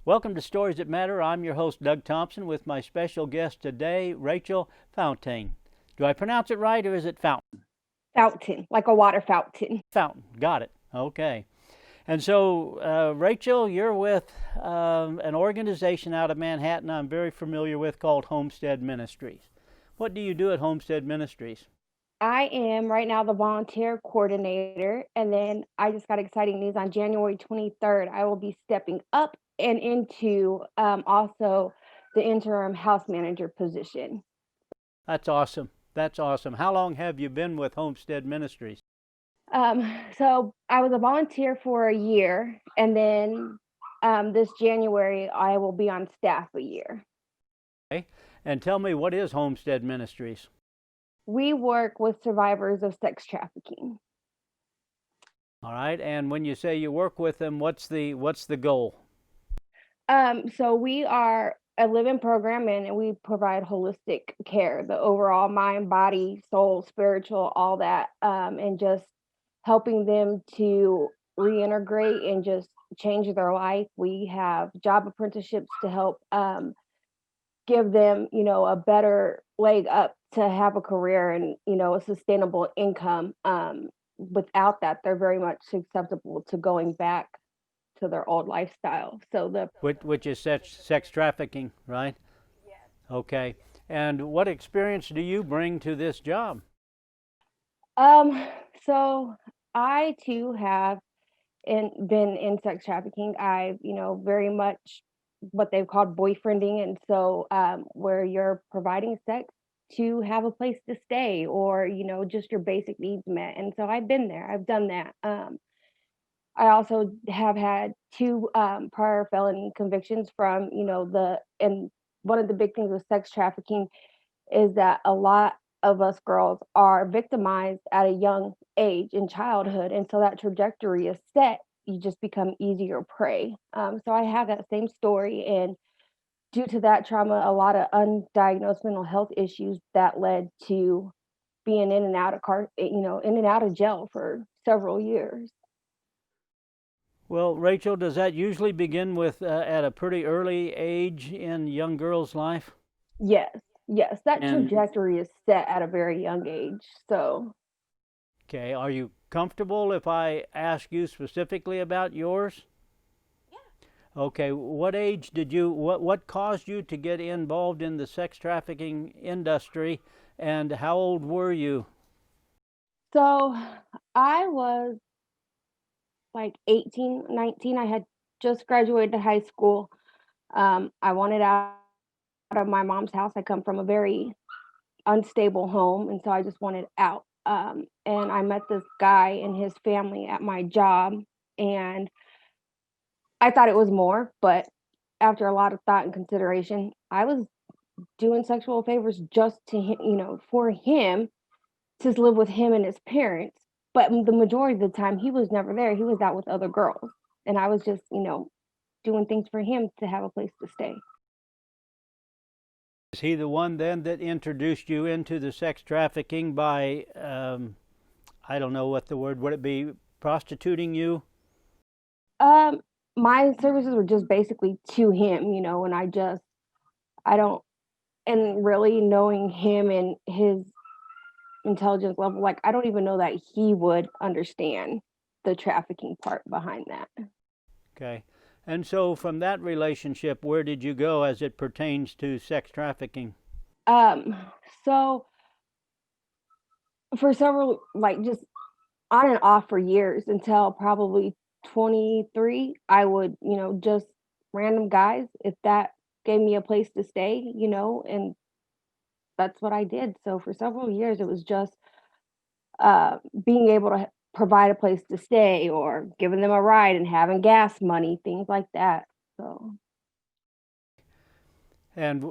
Welcome to Stories That Matter. I'm your host, Doug Thompson, with my special guest today, Rachel Fountain. Do I pronounce it right, or is it Fountain? Fountain, like a water fountain. Fountain. Got it. Okay. And so, Rachel, you're with an organization out of Manhattan I'm very familiar with called Homestead Ministries. What do you do at Homestead Ministries? I am right now the volunteer coordinator, and then I just got exciting news on January 23rd. I will be stepping up and into also the interim house manager position. That's awesome. That's awesome. How long have you been with Homestead Ministries? So I was a volunteer for a year, and then this January I will be on staff a year. Okay. And tell me, what is Homestead Ministries? We work with survivors of sex trafficking. All right. And when you say you work with them, what's the goal? So we are a live-in program, and we provide holistic care, the overall mind, body, soul, spiritual, all that, and just helping them to reintegrate and just change their life. We have job apprenticeships to help give them, a better leg up to have a career and, a sustainable income. Without that, they're very much susceptible to going back to their old lifestyle. So which is sex trafficking, right? Yes. Okay. And what experience do you bring to this job? So I too have been in sex trafficking. I, very much what they've called boyfriending, and so where you're providing sex to have a place to stay, or just your basic needs met. And so I've been there. I've done that. I also have had two prior felony convictions from, and one of the big things with sex trafficking is that a lot of us girls are victimized at a young age in childhood. And so that trajectory is set. You just become easier prey. So I have that same story. And due to that trauma, a lot of undiagnosed mental health issues that led to being in and out of in and out of jail for several years. Well, Rachel, does that usually begin with at a pretty early age in young girls' life? Yes, that And trajectory is set at a very young age. So, okay, are you comfortable if I ask you specifically about yours? yeah. Okay, what age did you what caused you to get involved in the sex trafficking industry, and how old were you? So I was like 18, 19. I had just graduated high school. I wanted out of my mom's house. I come from a very unstable home, and so I just wanted out. And I met this guy and his family at my job, and I thought it was more, but after a lot of thought and consideration, I was doing sexual favors just to him, for him, to live with him and his parents. But the majority of the time, he was never there. He was out with other girls, and I was just, doing things for him to have a place to stay. Is he the one then that introduced you into the sex trafficking by, I don't know what the word would it be, prostituting you? Um, my services were just basically to him, and I don't, and really knowing him and his intelligence level, like I don't even know that he would understand the trafficking part behind that. Okay. And so from that relationship, where did you go as it pertains to sex trafficking? Um, so for several, like just on and off for years until probably 23, I would, just random guys, if that gave me a place to stay, and that's what I did. So for several years, it was just being able to provide a place to stay or giving them a ride and having gas money, things like that. So, And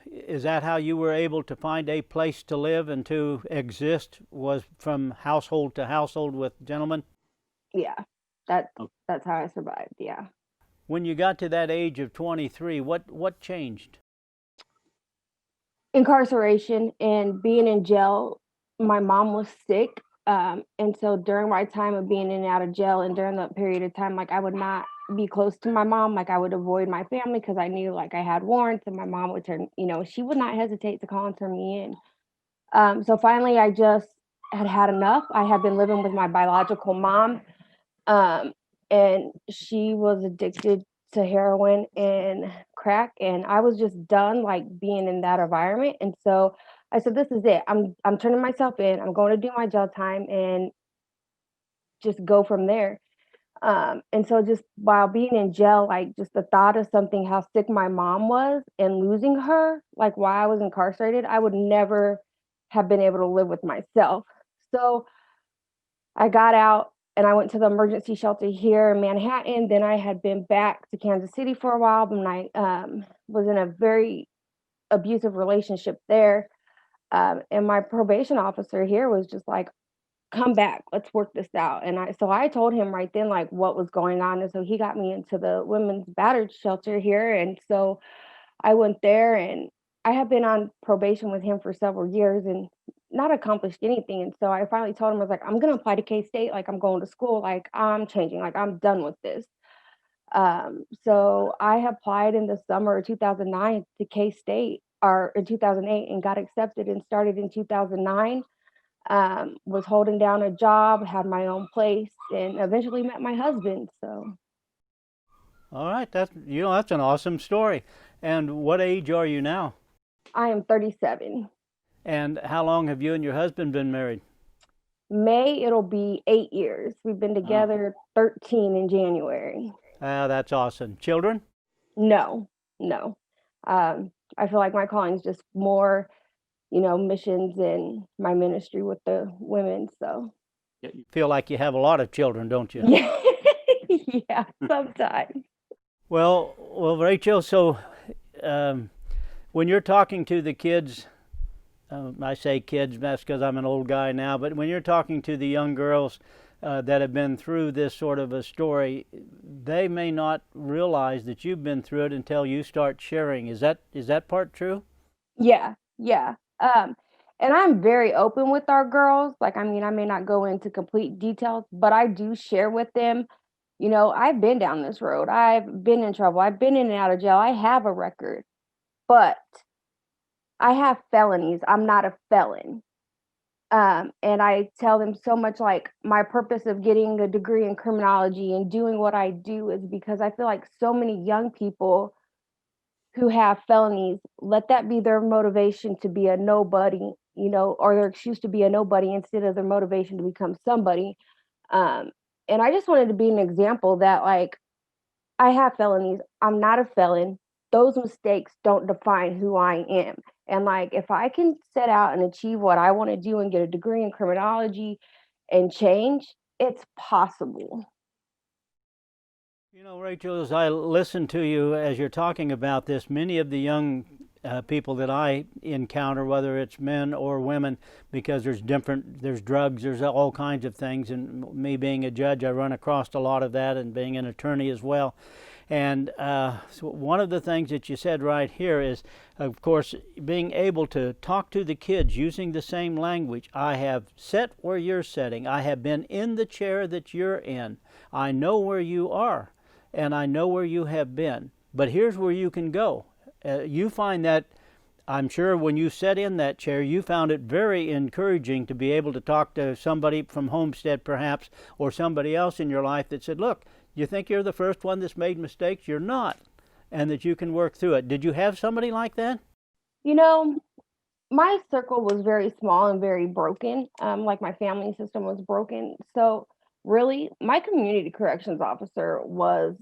is that how you were able to find a place to live and to exist, was from household to household with gentlemen? yeah, that's how I survived. Yeah. When you got to that age of 23, what changed? Incarceration and being in jail. My mom was sick. And so during my time of being in and out of jail and during that period of time, like I would not be close to my mom. Like, I would avoid my family because I knew, like, I had warrants, and my mom would turn, she would not hesitate to call and turn me in. So finally, I just had enough. I had been living with my biological mom, um, and she was addicted to heroin and crack, and I was just done, like, being in that environment. And so I said, "This is it. I'm turning myself in. I'm going to do my jail time and just go from there." And so just while being in jail, like, just the thought of something, how sick my mom was and losing her, like, while I was incarcerated, I would never have been able to live with myself. So I got out and I went to the emergency shelter here in Manhattan. Then I had been back to Kansas City for a while, and I was in a very abusive relationship there. And my probation officer here was just like, "Come back, let's work this out." And I told him right then, like, what was going on. And so he got me into the women's battered shelter here. And so I went there, and I had been on probation with him for several years and not accomplished anything. And so I finally told him, I was like, "I'm gonna apply to K-State, like, I'm going to school, like, I'm changing, like, I'm done with this." So I applied in the summer of 2009 to K-State, or in 2008, and got accepted and started in 2009. Was holding down a job, had my own place, and eventually met my husband. So All right, that's an awesome story. And what age are you now? I am 37. And how long have you and your husband been married? May, it'll be 8 years. We've been Oh, together 13 in January. that's awesome. Children? No, no. I feel like my calling is just more, missions and my ministry with the women. So You feel like you have a lot of children, don't you? yeah, yeah, sometimes. Well, Rachel. So, um, when you're talking to the kids, I say kids, that's because I'm an old guy now. But when you're talking to the young girls that have been through this sort of a story, they may not realize that you've been through it until you start sharing. Is that part true? Yeah, yeah. And I'm very open with our girls. Like, I mean, I may not go into complete details, but I do share with them, I've been down this road. I've been in trouble. I've been in and out of jail. I have a record, but I have felonies. I'm not a felon. And I tell them so much, like, my purpose of getting a degree in criminology and doing what I do is because I feel like so many young people who have felonies, let that be their motivation to be a nobody, or their excuse to be a nobody instead of their motivation to become somebody. Um, and I just wanted to be an example that, like, I have felonies. I'm not a felon. Those mistakes don't define who I am. And, like, if I can set out and achieve what I want to do and get a degree in criminology and change, it's possible. Rachel, as I listen to you as you're talking about this, many of the young people that I encounter, whether it's men or women, because there's drugs, there's all kinds of things, and me being a judge, I run across a lot of that, and being an attorney as well. And so one of the things that you said right here is, of course, being able to talk to the kids using the same language. I have sat where you're sitting. I have been in the chair that you're in. I know where you are, and I know where you have been. But here's where you can go. You find that, I'm sure when you sat in that chair, you found it very encouraging to be able to talk to somebody from Homestead, perhaps, or somebody else in your life that said, look, you think you're the first one that's made mistakes? You're not. And that you can work through it. Did you have somebody like that? You know, my circle was very small and very broken. Like, my family system was broken. So really, my community corrections officer was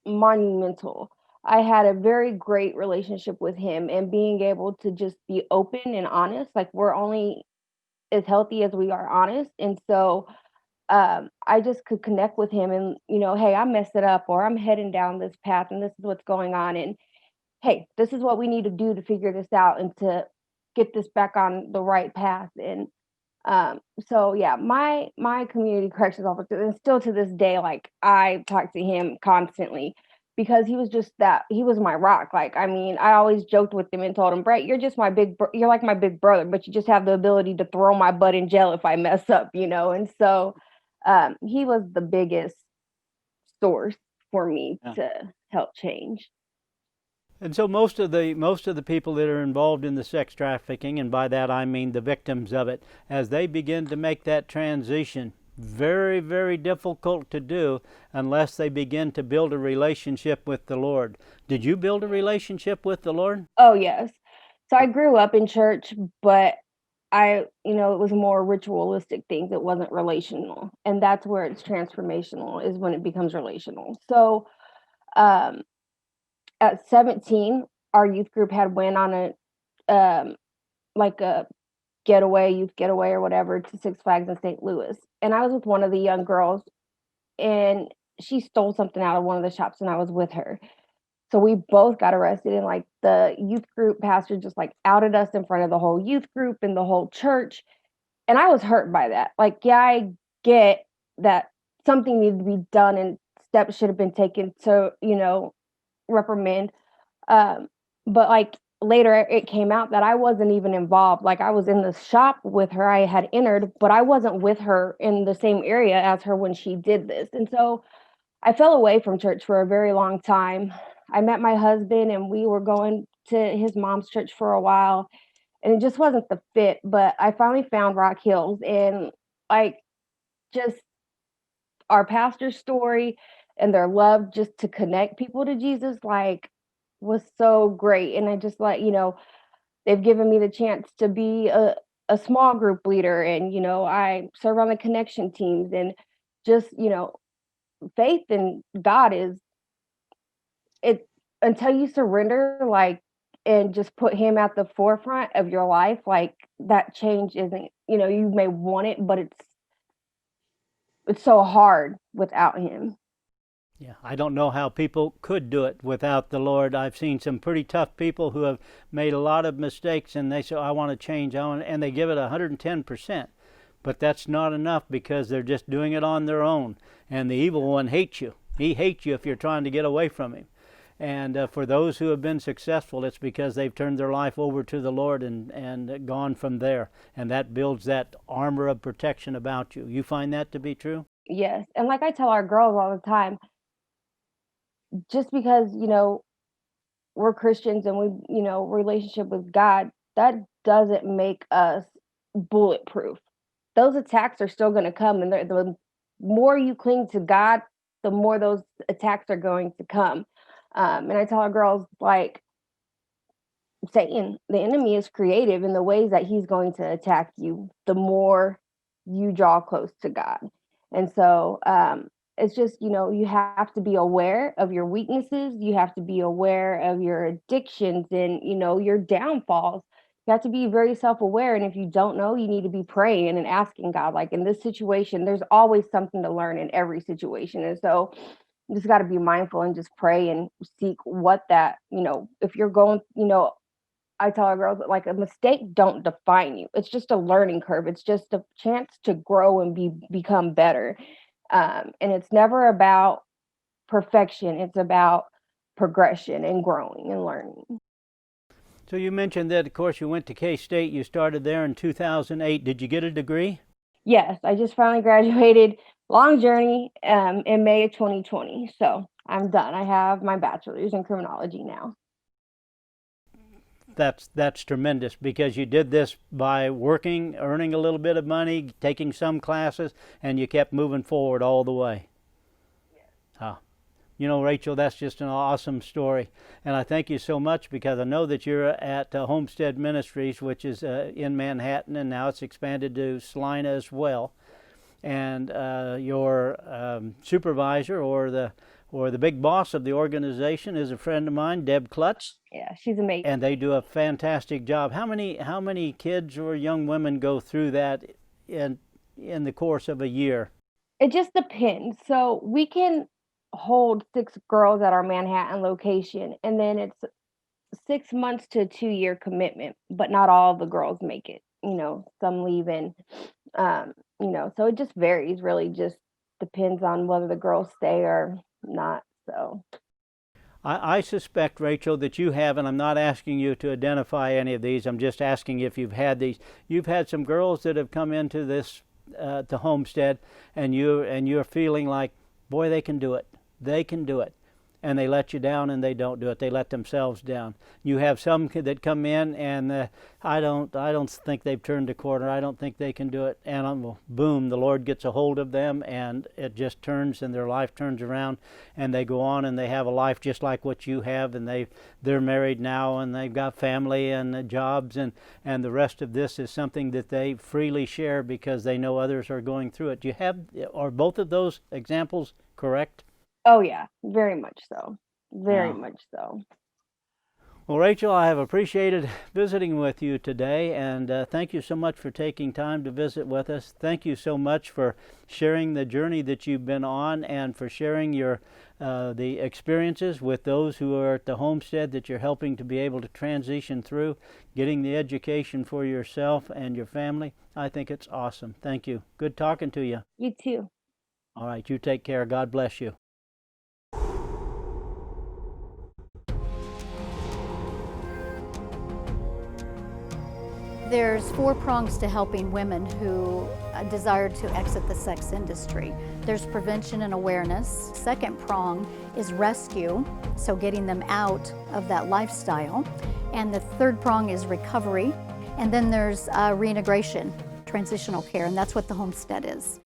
monumental. I had a very great relationship with him, and being able to just be open and honest, like, we're only as healthy as we are honest. And so I just could connect with him and, hey, I messed it up, or I'm heading down this path and this is what's going on. And hey, this is what we need to do to figure this out and to get this back on the right path. And so yeah, my community corrections officer, and still to this day, like, I talk to him constantly because he was my rock. Like, I mean, I always joked with him and told him, Brett, you're just you're like my big brother, but you just have the ability to throw my butt in jail if I mess up. And so he was the biggest source for me Yeah. to help change. And so most of the people that are involved in the sex trafficking, and by that I mean the victims of it, as they begin to make that transition, very, very difficult to do unless they begin to build a relationship with the Lord. Did you build a relationship with the Lord? Oh, yes. So I grew up in church, but it was more ritualistic things. It wasn't relational. And that's where it's transformational, is when it becomes relational. So, um, at 17, our youth group had went on like a youth getaway or whatever, to Six Flags in St. Louis. And I was with one of the young girls, and she stole something out of one of the shops, and I was with her. So we both got arrested, and like the youth group pastor just like outed us in front of the whole youth group and the whole church. And I was hurt by that. Like, yeah, I get that something needed to be done and steps should have been taken to, reprimand. Um, but like later it came out that I wasn't even involved. Like, I was in the shop with her, I had entered, but I wasn't with her in the same area as her when she did this. And so I fell away from church for a very long time. I met my husband and we were going to his mom's church for a while, and it just wasn't the fit. But I finally found Rock Hills, and like, just our pastor's story and their love just to connect people to Jesus, like, was so great. And I just they've given me the chance to be a small group leader, and I serve on the connection teams. And just faith in God is it until you surrender, like, and just put him at the forefront of your life, like, that change isn't, you may want it, but it's so hard without him. Yeah, I don't know how people could do it without the Lord. I've seen some pretty tough people who have made a lot of mistakes, and they say, I want to change, and they give it 110%. But that's not enough, because they're just doing it on their own. And the evil one hates you. He hates you if you're trying to get away from him. And for those who have been successful, it's because they've turned their life over to the Lord and gone from there. And that builds that armor of protection about you. You find that to be true? Yes. And like I tell our girls all the time, just because, we're Christians and we, relationship with God, that doesn't make us bulletproof. Those attacks are still going to come. And the more you cling to God, the more those attacks are going to come. And I tell our girls, like, Satan, the enemy, is creative in the ways that he's going to attack you the more you draw close to God. And so it's just, you have to be aware of your weaknesses. You have to be aware of your addictions and, your downfalls. You have to be very self-aware. And if you don't know, you need to be praying and asking God, like, in this situation, there's always something to learn in every situation. And so you just got to be mindful and just pray and seek what that, if you're going, I tell our girls that, like, a mistake don't define you. It's just a learning curve. It's just a chance to grow and become better. And it's never about perfection. It's about progression and growing and learning. So you mentioned that, of course, you went to K-State. You started there in 2008. Did you get a degree? Yes, I just finally graduated. Long journey, in May of 2020. So I'm done. I have my bachelor's in criminology now. That's tremendous, because you did this by working, earning a little bit of money, taking some classes, and you kept moving forward all the way. Yes. Rachel, that's just an awesome story. And I thank you so much, because I know that you're at Homestead Ministries, which is in Manhattan, and now it's expanded to Salina as well. And your supervisor, or the big boss of the organization, is a friend of mine, Deb Klutz. Yeah, she's amazing. And they do a fantastic job. How many kids or young women go through that in the course of a year? It just depends. So we can hold 6 girls at our Manhattan location, and then it's 6 months to a 2-year commitment, but not all the girls make it. Some leave, and so it just varies. Really, just depends on whether the girls stay or not. So I suspect, Rachel, that you have, and I'm not asking you to identify any of these. I'm just asking if you've had these. You've had some girls that have come into this to Homestead, and you're feeling like, boy, they can do it. they can do it. And they let you down and they don't do it. They let themselves down. You have some that come in and I don't think they've turned the corner. I don't think they can do it. And boom, the Lord gets a hold of them and it just turns and their life turns around and they go on and they have a life just like what you have, and they're married now and they've got family and jobs, and the rest of this is something that they freely share because they know others are going through it. Are both of those examples correct? Oh yeah, very much so. Very Wow. much so. Well, Rachel, I have appreciated visiting with you today, and thank you so much for taking time to visit with us. Thank you so much for sharing the journey that you've been on and for sharing your the experiences with those who are at the homestead that you're helping to be able to transition through, getting the education for yourself and your family. I think it's awesome. Thank you. Good talking to you. You too. All right, you take care. God bless you. There's 4 prongs to helping women who desire to exit the sex industry. There's prevention and awareness. Second prong is rescue, so getting them out of that lifestyle. And the third prong is recovery. And then there's reintegration, transitional care, and that's what the Homestead is.